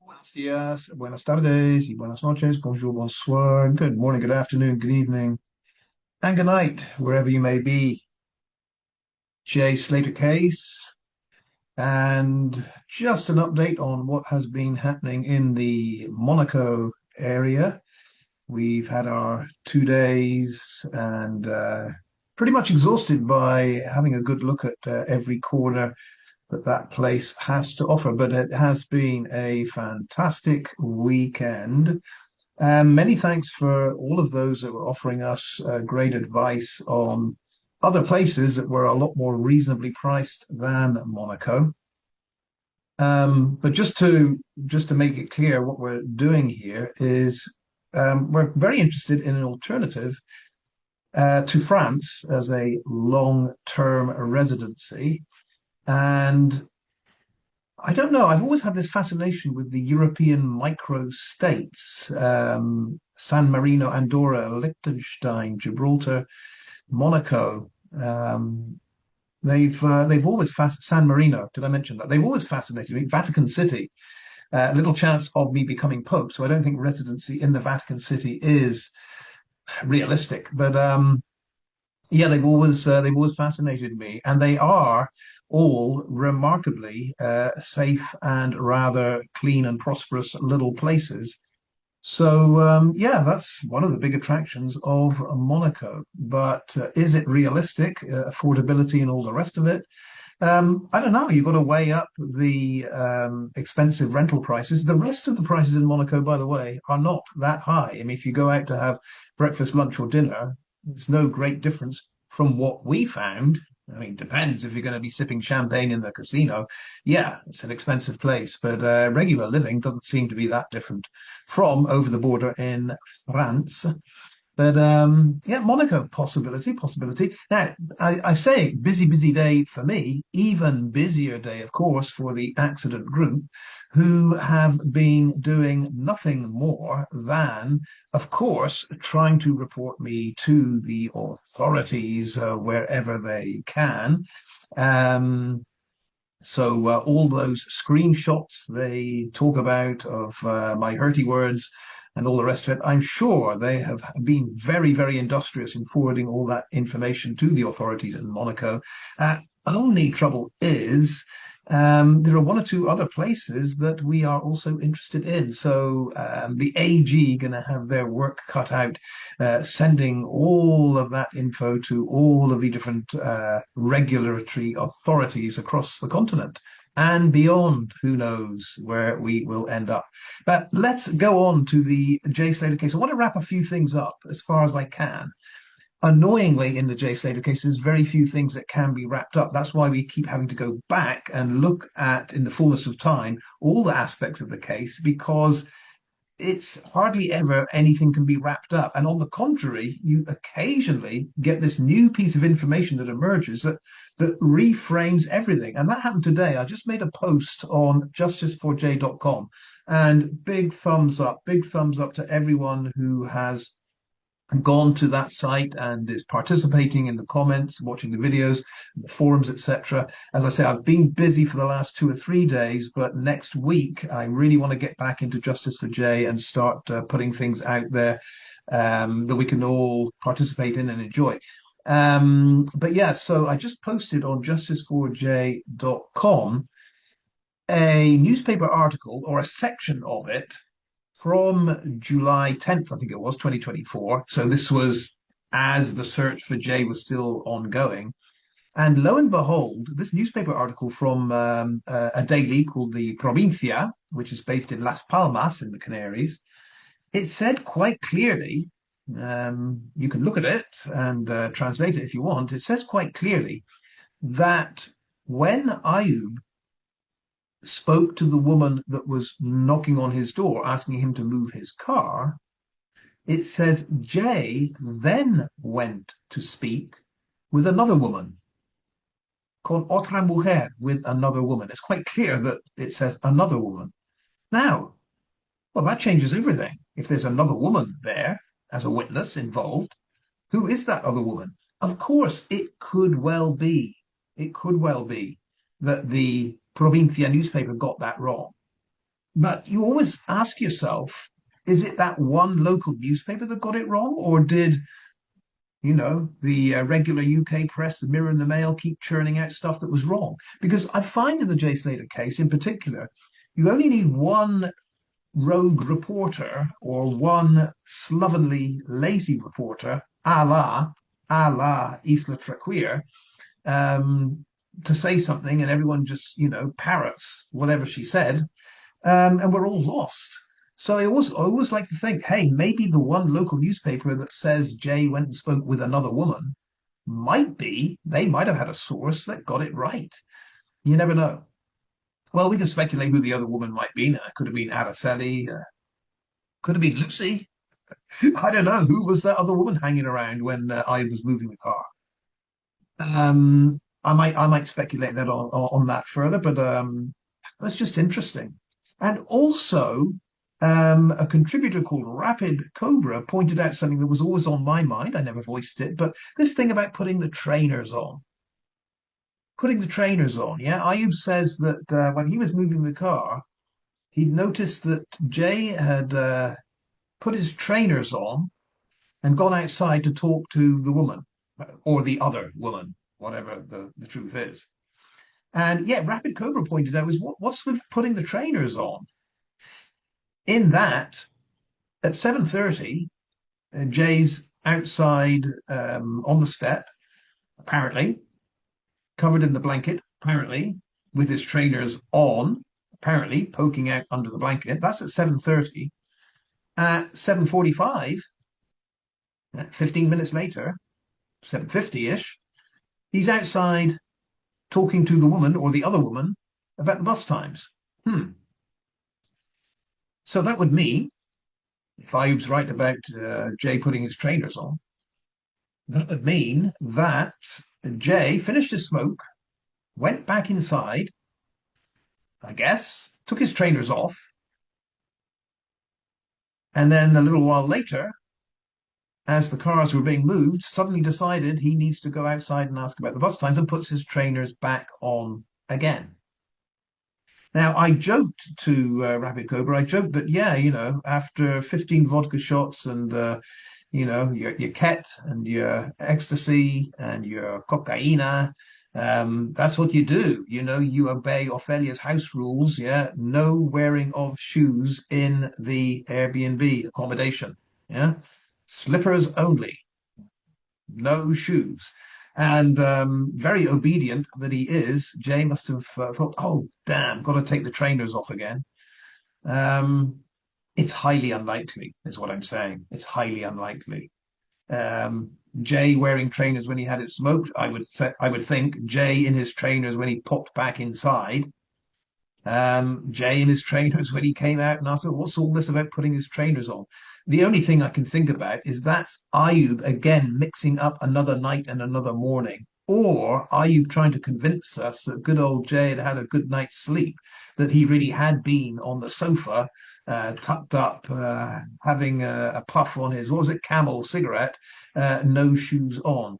Buenos días, buenas tardes, y buenas noches, bonjour, bonsoir, good morning, good afternoon, good evening, and good night, wherever you may be. Jay Slater case, and just an update on what has been happening in the Monaco area. We've had our 2 days and pretty much exhausted by having a good look at every corner that place has to offer. But it has been a fantastic weekend. Many thanks for all of those that were offering us great advice on other places that were a lot more reasonably priced than Monaco. But just to make it clear, what we're doing here is we're very interested in an alternative to France as a long-term residency. And I don't know. I've always had this fascination with the European micro-states, San Marino, Andorra, Liechtenstein, Gibraltar, Monaco. They've always San Marino. Did I mention that? They've always fascinated me. Vatican City. Little chance of me becoming Pope, so I don't think residency in the Vatican City is realistic. But yeah, they've always fascinated me, and they are all remarkably safe and rather clean and prosperous little places. So yeah, that's one of the big attractions of Monaco. But is it realistic? Affordability and all the rest of it? I don't know. You've got to weigh up the expensive rental prices. The rest of the prices in Monaco, by the way, are not that high. I mean, if you go out to have breakfast, lunch, or dinner, there's no great difference from what we found. I mean, depends if you're going to be sipping champagne in the casino. Yeah, it's an expensive place, but regular living doesn't seem to be that different from over the border in France. But yeah, Monaco, possibility. Now, I say busy, busy day for me, even busier day, of course, for the accident group, who have been doing nothing more than, of course, trying to report me to the authorities wherever they can. Um, so all those screenshots they talk about of my hurty words and all the rest of it, I'm sure they have been very, very industrious in forwarding all that information to the authorities in Monaco. Only trouble is there are one or two other places that we are also interested in. So the AG going to have their work cut out, sending all of that info to all of the different regulatory authorities across the continent and beyond. Who knows where we will end up? But let's go on to the Jay Slater case. I want to wrap a few things up as far as I can. Annoyingly, in the Jay Slater case, there's very few things that can be wrapped up. That's why we keep having to go back and look at, in the fullness of time, all the aspects of the case because it's hardly ever anything can be wrapped up. And on the contrary, you occasionally get this new piece of information that emerges that reframes everything. And that happened today. I just made a post on justiceforj.com and big thumbs up to everyone who has gone to that site and is participating in the comments, watching the videos, the forums, etc. As I say, I've been busy for the last 2 or 3 days, but next week I really want to get back into Justice for Jay and start putting things out there that we can all participate in and enjoy. But yeah, so I just posted on justiceforj.com a newspaper article or a section of it from July 10th, I think it was, 2024. So this was as the search for Jay was still ongoing. And lo and behold, this newspaper article from a daily called the Provincia, which is based in Las Palmas in the Canaries, it said quite clearly, you can look at it and translate it if you want, it says quite clearly that when Ayub spoke to the woman that was knocking on his door, asking him to move his car, it says Jay then went to speak with another woman, con otra mujer, with another woman. It's quite clear that it says another woman. Now, well, that changes everything. If there's another woman there as a witness involved, who is that other woman? Of course, it could well be that the Provincia newspaper got that wrong. But you always ask yourself, is it that one local newspaper that got it wrong, or did the regular UK press, the Mirror and the Mail, keep churning out stuff that was wrong? Because I find in the Jay Slater case in particular, you only need one rogue reporter or one slovenly, lazy reporter, a la Isla Traquir, um, to say something, and everyone just, parrots whatever she said, and we're all lost. So I always like to think, hey, maybe the one local newspaper that says Jay went and spoke with another woman they might have had a source that got it right. You never know. Well, we can speculate who the other woman might be now. It could have been Araceli, could have been Lucy. I don't know. Who was that other woman hanging around when I was moving the car? I might speculate that on that further, but that's just interesting. And also, a contributor called Rapid Cobra pointed out something that was always on my mind. I never voiced it, but this thing about putting the trainers on. Putting the trainers on, yeah. Ayub says that when he was moving the car, he'd noticed that Jay had put his trainers on and gone outside to talk to the woman or the other woman, whatever the truth is. And yeah, Rapid Cobra pointed out was what's with putting the trainers on? In that, at 7:30, Jay's outside on the step, apparently covered in the blanket, apparently with his trainers on, apparently poking out under the blanket. That's at 7:30. At 7:45, 15 minutes later, 7:50-ish, he's outside talking to the woman or the other woman about the bus times. So that would mean, if Ayub's right about Jay putting his trainers on, that would mean that Jay finished his smoke, went back inside, I guess, took his trainers off, and then a little while later, as the cars were being moved, suddenly decided he needs to go outside and ask about the bus times and puts his trainers back on again. Now, I joked to Rapid Cobra, I joked that, yeah, after 15 vodka shots and, your ket and your ecstasy and your cocaina, that's what you do. You obey Ophelia's house rules, yeah? No wearing of shoes in the Airbnb accommodation, yeah? Slippers only, no shoes. And very obedient that he is, Jay must have thought, oh, damn, got to take the trainers off again. Um, it's highly unlikely, is what I'm saying. It's highly unlikely. Um, Jay wearing trainers when he had it smoked, I would think. Jay in his trainers when he popped back inside. Jay in his trainers when he came out and asked, what's all this about putting his trainers on? The only thing I can think about is that's Ayub again mixing up another night and another morning, or Ayub trying to convince us that good old Jay had had a good night's sleep, that he really had been on the sofa, tucked up, having a puff on his, what was it, Camel cigarette, no shoes on.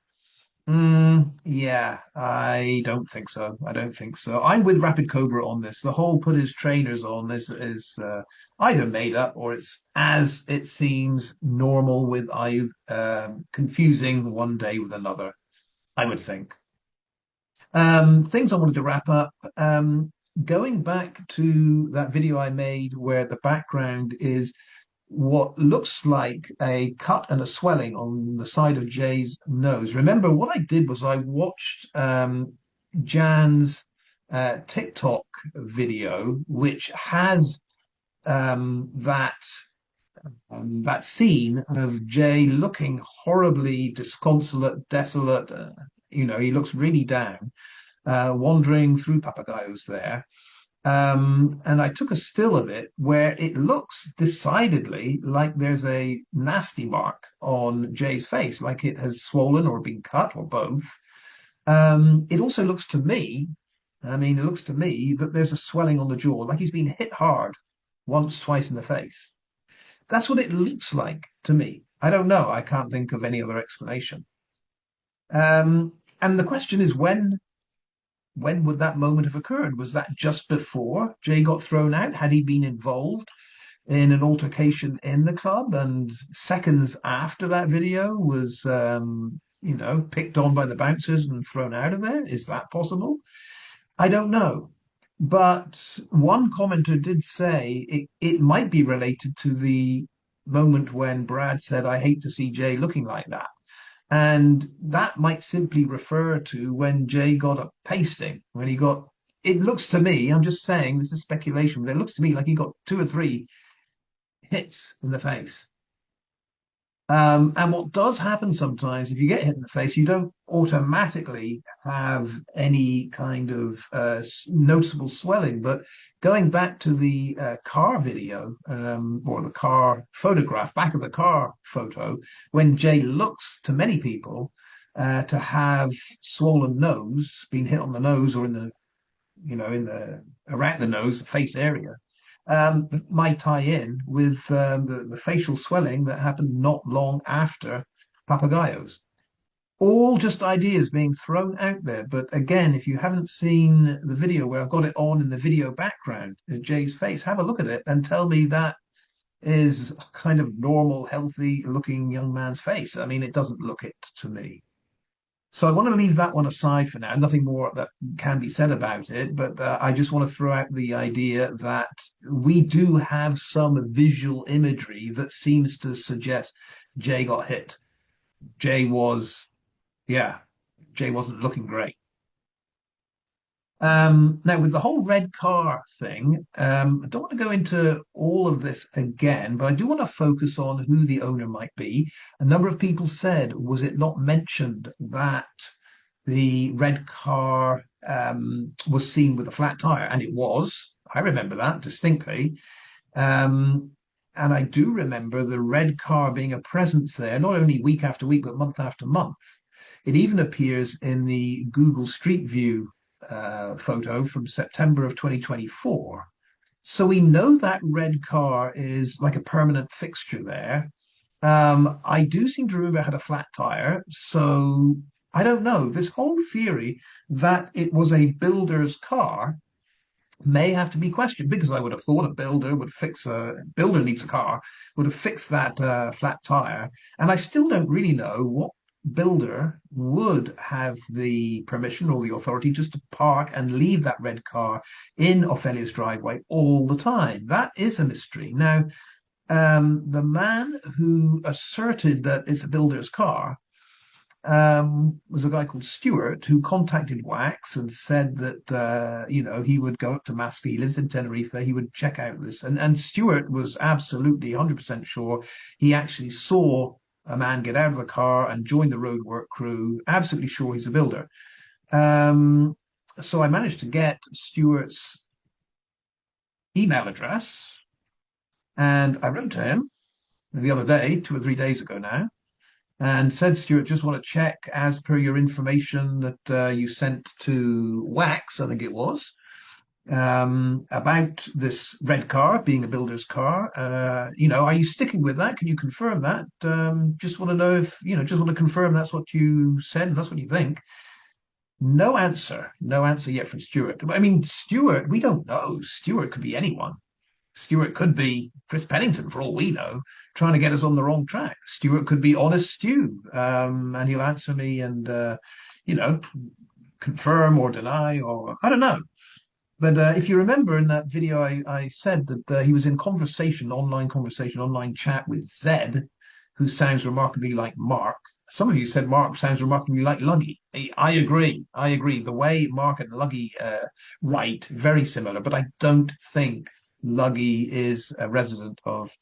Yeah, I don't think so. I don't think so. I'm with Rapid Cobra on this. The whole put his trainers on is either made up or it's as it seems normal with I confusing one day with another, I would think. Things I wanted to wrap up. Going back to that video I made where the background is what looks like a cut and a swelling on the side of Jay's nose. Remember, what I did was I watched Jan's TikTok video, which has that scene of Jay looking horribly disconsolate, desolate. He looks really down, wandering through Papagayos there. And I took a still of it where it looks decidedly like there's a nasty mark on Jay's face, like it has swollen or been cut or both. It also looks to me, it looks to me that there's a swelling on the jaw, like he's been hit hard once, twice in the face. That's what it looks like to me. I don't know. I can't think of any other explanation. And the question is, when would that moment have occurred? Was that just before Jay got thrown out? Had he been involved in an altercation in the club? And seconds after that video was, picked on by the bouncers and thrown out of there? Is that possible? I don't know. But one commenter did say it might be related to the moment when Brad said, I hate to see Jay looking like that. And that might simply refer to when Jay got a pasting, when he got, it looks to me, I'm just saying, this is speculation, but it looks to me like he got two or three hits in the face. And what does happen sometimes, if you get hit in the face, you don't automatically have any kind of noticeable swelling. But going back to the car video or the car photograph, back of the car photo, when Jay looks to many people to have swollen nose, been hit on the nose or in the in the around the nose, the face area, might tie in with the facial swelling that happened not long after Papagayos. All just ideas being thrown out there. But again, if you haven't seen the video where I've got it on in the video background, Jay's face, have a look at it and tell me that is kind of normal, healthy looking young man's face. I mean, it doesn't look it to me. So I want to leave that one aside for now. Nothing more that can be said about it, but I just want to throw out the idea that we do have some visual imagery that seems to suggest Jay got hit. Jay was, yeah, Jay wasn't looking great. Now, with the whole red car thing, I don't want to go into all of this again, but I do want to focus on who the owner might be. A number of people said, was it not mentioned that the red car was seen with a flat tire? And it was. I remember that distinctly. And I do remember the red car being a presence there, not only week after week, but month after month. It even appears in the Google Street View photo from September of 2024. So we know that red car is like a permanent fixture there. I do seem to remember it had a flat tire. So I don't know. This whole theory that it was a builder's car may have to be questioned because I would have thought a builder would fix a builder needs a car, would have fixed that flat tire. And I still don't really know what builder would have the permission or the authority just to park and leave that red car in Ophelia's driveway all the time. That is a mystery. Now, the man who asserted that it's a builder's car was a guy called Stuart who contacted Wax and said that he would go up to Masca. He lives in Tenerife. He would check out this, and Stuart was absolutely 100% sure. He actually saw a man get out of the car and join the roadwork crew. Absolutely sure he's a builder. So I managed to get Stuart's email address, and I wrote to him the other day, 2 or 3 days ago now, and said, Stuart, just want to check as per your information that you sent to Wax, I think it was, about this red car being a builder's car. Are you sticking with that? Can you confirm that? Just want to know if, just want to confirm that's what you said, that's what you think. No answer. No answer yet from Stuart. I mean, Stuart, we don't know. Stuart could be anyone. Stuart could be Chris Pennington, for all we know, trying to get us on the wrong track. Stuart could be Honest Stew, and he'll answer me and, confirm or deny, or I don't know. But if you remember in that video, I said that he was in conversation, online chat with Zed, who sounds remarkably like Mark. Some of you said Mark sounds remarkably like Luggy. I agree. I agree. The way Mark and Luggy write, very similar, but I don't think Luggy is a resident of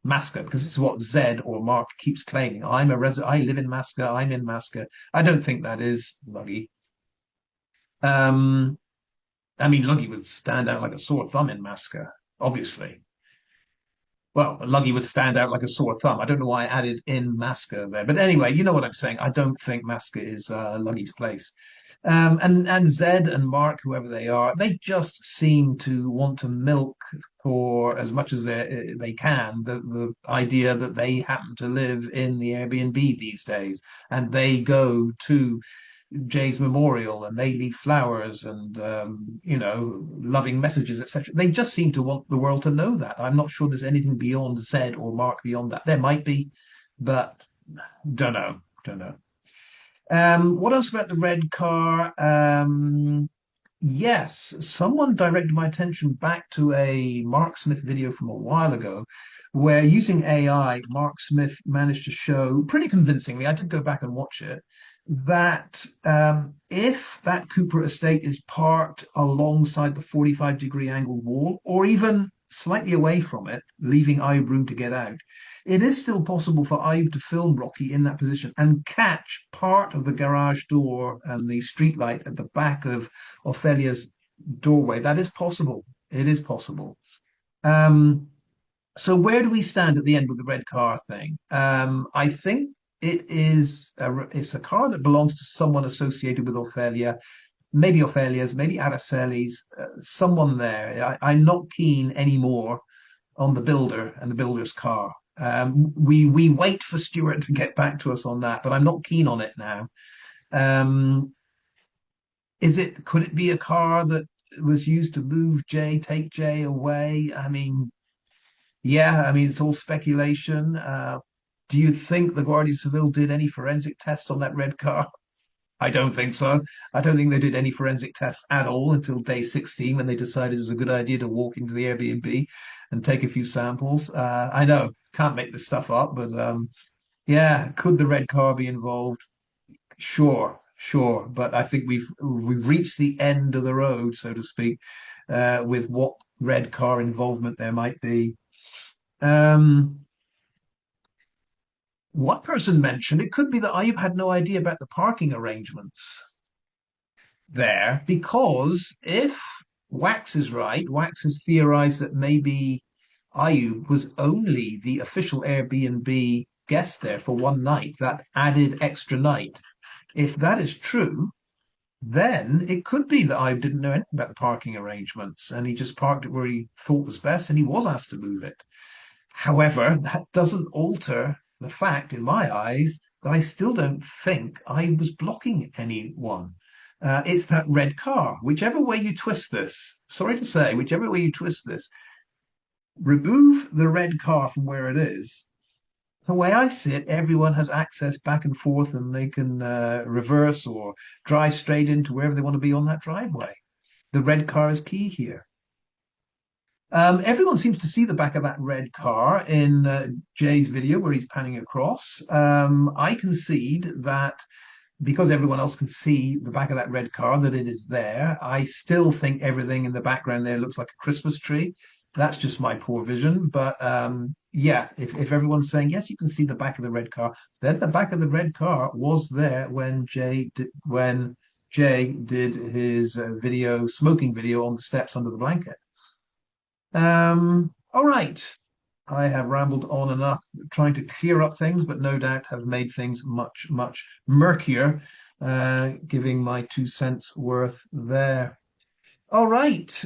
Masca because this is what Zed or Mark keeps claiming. I live in Masca. I'm in Masca. I don't think that is Luggy. I mean, Luggy would stand out like a sore thumb in Masca, obviously. Well, Luggy would stand out like a sore thumb. I don't know why I added in Masca there. But anyway, you know what I'm saying. I don't think Masca is Luggy's place. And Zed and Mark, whoever they are, they just seem to want to milk for as much as they can the idea that they happen to live in the Airbnb these days. And they go to Jay's memorial and they leave flowers and loving messages, etc. They just seem to want the world to know that. I'm not sure there's anything beyond Z or Mark beyond that. There might be, but don't know. Don't know. What else about the red car? Yes, someone directed my attention back to a Mark Smith video from a while ago, where using AI, Mark Smith managed to show pretty convincingly, I did go back and watch it, that if that Cooper estate is parked alongside the 45-degree angled wall, or even slightly away from it, leaving Iob room to get out, it is still possible for Iob to film Rocky in that position and catch part of the garage door and the streetlight at the back of Ophelia's doorway. That is possible. It is possible. Um, so where do we stand at the end with the red car thing? I think it's a car that belongs to someone associated with Ophelia, maybe Ophelia's, maybe Araceli's, someone there. I'm not keen anymore on the builder and the builder's car. We wait for Stuart to get back to us on that, but I'm not keen on it now. Um, could it be a car that was used to move Jay, take Jay away? I mean, yeah, I mean, it's all speculation. Do you think the Guardia Civil did any forensic tests on that red car? I don't think so. I don't think they did any forensic tests at all until day 16 when they decided it was a good idea to walk into the Airbnb and take a few samples. I know, can't make this stuff up, but yeah, could the red car be involved? Sure, sure. But I think we've reached the end of the road, so to speak, with what red car involvement there might be. Um, One person mentioned it could be that Ayub had no idea about the parking arrangements there, because if Wax is right, Wax has theorized that maybe Ayub was only the official Airbnb guest there for one night, that added extra night. If that is true, then it could be that I didn't know anything about the parking arrangements and he just parked it where he thought was best and he was asked to move it. However, that doesn't alter the fact, in my eyes, that I still don't think I was blocking anyone. It's that red car. Whichever way you twist this, sorry to say, whichever way you twist this, remove the red car from where it is. The way I see it, everyone has access back and forth and they can reverse or drive straight into wherever they want to be on that driveway. The red car is key here. Everyone seems to see the back of that red car in Jay's video where he's panning across. I concede that because everyone else can see the back of that red car, that it is there. I still think everything in the background there looks like a Christmas tree. That's just my poor vision. But yeah, if everyone's saying, yes, you can see the back of the red car, then the back of the red car was there when Jay did his video, smoking video on the steps under the blanket. All right. I have rambled on enough trying to clear up things, but no doubt have made things much, much murkier, giving my 2 cents worth there. All right.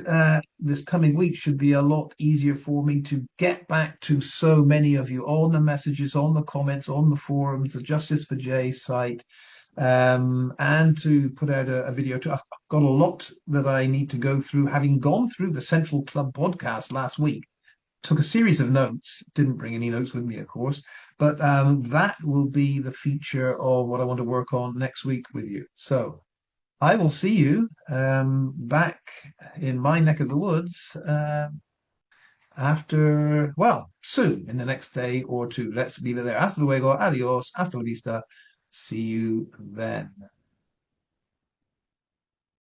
This coming week should be a lot easier for me to get back to so many of you on the messages, on the comments, on the forums, the Justice for Jay site, and to put out a video too. I've got a lot that I need to go through, having gone through the Central Club podcast last week. Took a series of notes, didn't bring any notes with me, of course, but that will be the feature of what I want to work on next week with you. So I will see you back in my neck of the woods after, well, soon in the next day or two. Let's leave it there. Hasta luego, adios, hasta la vista. See you then.